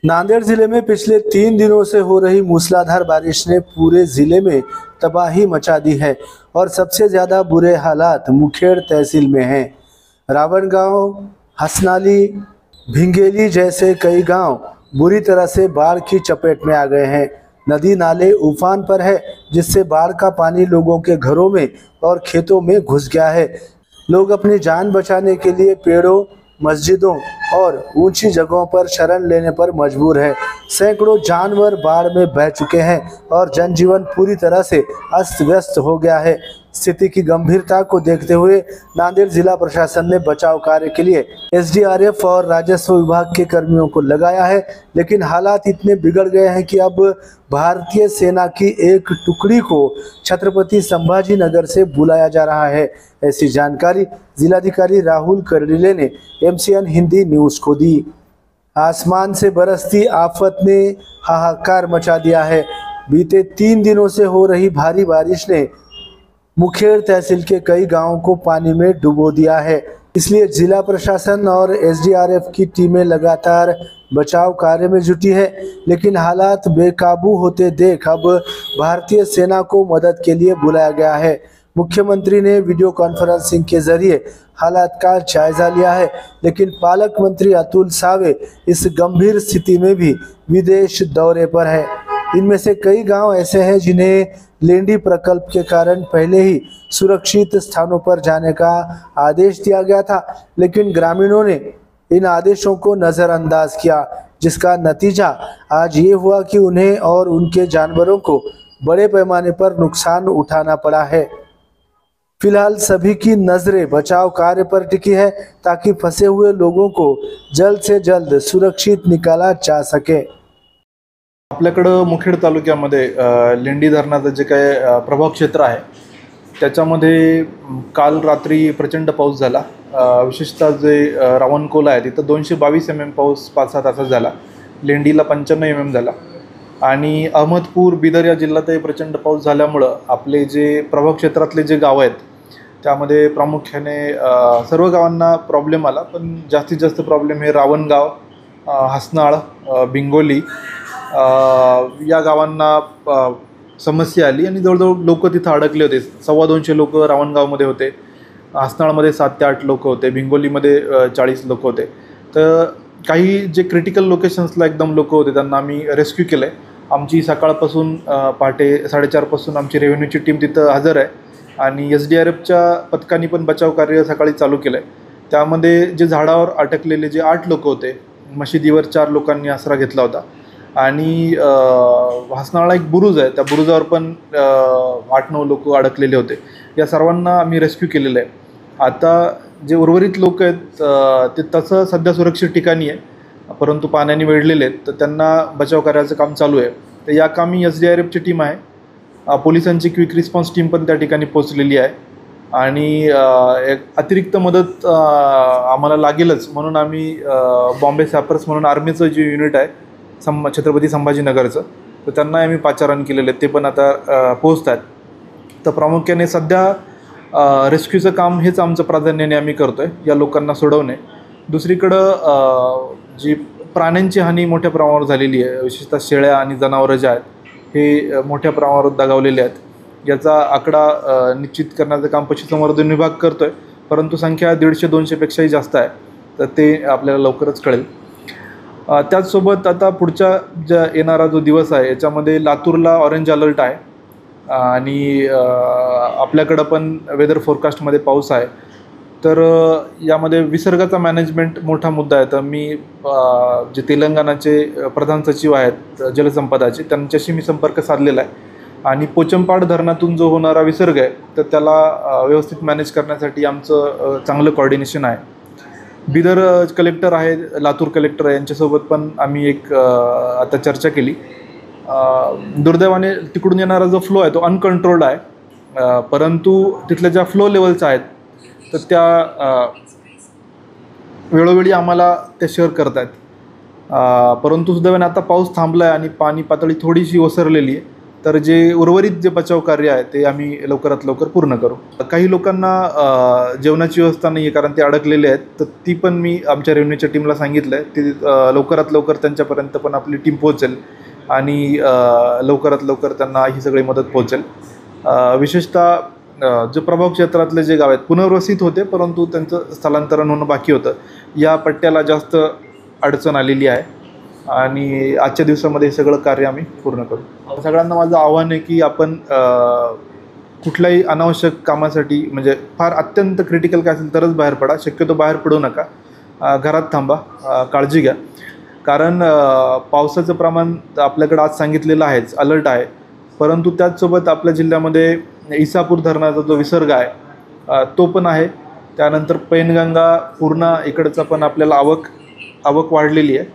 नांदेड़ जिले में पिछले 3 दिनों से हो रही मूसलाधार बारिश ने पूरे जिले में तबाही मचा दी है और सबसे ज़्यादा बुरे हालात मुखेड़ तहसील में हैं। रावण गांव, हसनाली, भिंगेली जैसे कई गांव बुरी तरह से बाढ़ की चपेट में आ गए हैं। नदी नाले उफान पर है, जिससे बाढ़ का पानी लोगों के घरों में और खेतों में घुस गया है। लोग अपनी जान बचाने के लिए पेड़ों, मस्जिदों और ऊंची जगहों पर शरण लेने पर मजबूर है। सैकड़ों जानवर बाढ़ में बह चुके हैं और जनजीवन पूरी तरह से अस्त व्यस्त हो गया है। स्थिति की गंभीरता को देखते हुए नांदेड़ जिला प्रशासन ने बचाव कार्य के लिए एसडीआरएफ और राजस्व विभाग के कर्मियों को लगाया है, लेकिन हालात इतने बिगड़ गए हैं कि अब भारतीय सेना की एक टुकड़ी को छत्रपति संभाजी नगर से बुलाया जा रहा है। ऐसी जानकारी जिलाधिकारी राहुल करडिले ने एमसीएन हिंदी न्यूज़ को दी। आसमान से बरसती आफत ने हाहाकार मचा दिया है। बीते 3 दिनों से हो रही भारी बारिश ने मुखेड़ तहसील के कई गांवों को पानी में डुबो दिया है। इसलिए जिला प्रशासन और एसडीआरएफ की टीमें लगातार बचाव कार्य में जुटी है, लेकिन हालात बेकाबू होते देख अब भारतीय सेना को मदद के लिए बुलाया गया है। मुख्यमंत्री ने वीडियो कॉन्फ्रेंसिंग के जरिए हालात का जायजा लिया है, लेकिन पालक मंत्री अतुल सावे इस गंभीर स्थिति में भी विदेश दौरे पर है। इनमें से कई गांव ऐसे हैं जिन्हें लेंडी प्रकल्प के कारण पहले ही सुरक्षित स्थानों पर जाने का आदेश दिया गया था, लेकिन ग्रामीणों ने इन आदेशों को नज़रअंदाज किया, जिसका नतीजा आज ये हुआ कि उन्हें और उनके जानवरों को बड़े पैमाने पर नुकसान उठाना पड़ा है। फिलहाल सभी की नजरें बचाव कार्य पर टिकी है, ताकि फंसे हुए लोगों को जल्द से जल्द सुरक्षित निकाला जा सके। आपल्याकडं मुखेड तालुक्यामध्ये लेंडी धरणाचं जे काय प्रभाव क्षेत्र आहे त्याच्यामध्ये काल रात्री प्रचंड पाऊस झाला। विशेषतः जे रावणकोला आहे तिथं 222 mm पाऊस 5-6 तासात झाला। लेंडीला 95 mm झाला आणि अहमदपूर, बिदर या जिल्ह्यातही प्रचंड पाऊस झाल्यामुळं आपले जे प्रभाव क्षेत्रातले जे गाव आहेत त्यामध्ये प्रामुख्याने सर्व गावांना प्रॉब्लेम आला, पण जास्तीत जास्त प्रॉब्लेम हे रावणगाव, हसनाळ, बिंगोली या गावांना समस्या आली आणि जवळजवळ लोक तिथं अडकले होते। 225 लोक रावणगावमध्ये होते, हसनाळमध्ये 7 ते 8 लोक होते, भिंगोलीमध्ये 40 लोक होते। तर काही जे क्रिटिकल लोकेशन्सला एकदम लोक होते त्यांना आम्ही रेस्क्यू केलं आहे। आमची सकाळपासून पहाटे 4:30 पासून आमची रेव्हेन्यूची टीम तिथं हजर आहे आणि एसडीआरएफच्या पथकांनी पण बचाव कार्य सकाळी चालू केलं आहे। त्यामध्ये जे झाडावर अटकलेले जे 8 लोक होते, मशिदीवर 4 लोकांनी आसरा घेतला होता आणि हसनाळला एक बुरुज आहे, त्या बुरुजावर पण 8-9 लोक अडकलेले होते। या सर्वांना आम्ही रेस्क्यू केलेलं आहे। आता जे उर्वरित लोक आहेत ते तसं सध्या सुरक्षित ठिकाणी आहे, परंतु पाण्याने वेढलेले आहेत, तर त्यांना बचाव कार्याचं काम चालू आहे। तर या कामी एसडीआरएफची टीम आहे, पोलिसांची क्विक रिस्पॉन्स टीम पण त्या ठिकाणी पोहोचलेली आहे आणि एक अतिरिक्त मदत आम्हाला लागेलच म्हणून आम्ही बॉम्बे सॅपर्स म्हणून आर्मीचं जे युनिट आहे छत्रपती संभाजीनगरचं, तर त्यांना आम्ही पाचारण केलेलं आहे, ते पण आता पोहोचत आहेत। तर प्रामुख्याने सध्या रेस्क्यूचं काम हेच आमचं प्राधान्याने आम्ही करतो आहे, या लोकांना सोडवणे। दुसरीकडं जी प्राण्यांची हानी मोठ्या प्रमाणावर झालेली आहे, विशेषतः शेळ्या आणि जनावरं जे आहेत हे मोठ्या प्रमाणावर दगावलेले आहेत। याचा आकडा निश्चित करण्याचं काम पशुसंवर्धन विभाग करतो आहे, परंतु संख्या 150-200 पेक्षाही जास्त आहे, तर ते आपल्याला लवकरच कळेल। त्याचसोबत आता पुढच्या ज्या येणारा जो दिवस आहे याच्यामध्ये लातूरला ऑरेंज अलर्ट आहे आणि आपल्याकडं पण वेदर फोरकास्टमध्ये पाऊस आहे। तर यामध्ये विसर्गाचा मॅनेजमेंट मोठा मुद्दा आहे। तर मी जे तेलंगणाचे प्रधान सचिव आहेत जलसंपदाचे, त्यांच्याशी मी संपर्क साधलेला आहे आणि पोचमपाड धरणातून जो होणारा विसर्ग आहे तर त्याला व्यवस्थित मॅनेज करण्यासाठी आमचं चांगलं कोऑर्डिनेशन आहे। बिदर कलेक्टर आहे, लातूर कलेक्टर आहे, यांच्यासोबत पण आम्ही एक आता चर्चा केली। दुर्दैवाने तिकडून येणारा जो फ्लो आहे तो अनकंट्रोल्ड आहे, परंतु तिथल्या ज्या फ्लो लेवल्स आहेत तर त्या वेळोवेळी आम्हाला ते शेअर करत आहेत। परंतु सुदैवाने आता पाऊस थांबला आहे आणि पाणी पातळी थोडीशी ओसरलेली आहे, तर जे उर्वरित जे बचाव कार्य आहे ते आम्ही लवकरात लवकर पूर्ण करू. काही लोकांना जेवणाची व्यवस्था नाही आहे कारण ते अडकलेले आहेत, तर ती पण मी आमच्या रेव्हेन्यूच्या टीमला सांगितलं आहे. ती लवकरात लवकर त्यांच्यापर्यंत पण आपली टीम पोहोचेल आणि लवकरात लवकर त्यांना ही सगळी मदत पोहोचेल. विशेषतः जे प्रभाव क्षेत्रातले जे गाव आहेत पुनर्वसित होते, परंतु त्यांचं स्थलांतरण होणं बाकी होतं. या पट्ट्याला जास्त अडचण आलेली आहे आणि आजच्या दिवसामध्ये हे सगळं कार्य आम्ही पूर्ण करू. सगळ्यांना माझं आव्हान आहे की आपण कुठल्याही अनावश्यक कामासाठी म्हणजे फार अत्यंत क्रिटिकल काय असेल तरच बाहेर पडा. शक्यतो बाहेर पडू नका, घरात थांबा, काळजी घ्या. कारण पावसाचं प्रमाण आपल्याकडं आज सांगितलेलं आहेच, अलर्ट आहे. परंतु त्याचसोबत आपल्या जिल्ह्यामध्ये इसापूर धरणाचा जो विसर्ग आहे तो पण आहे. त्यानंतर पैनगंगा, पूर्णा इकडचा पण आपल्याला आवक वाढलेली आहे.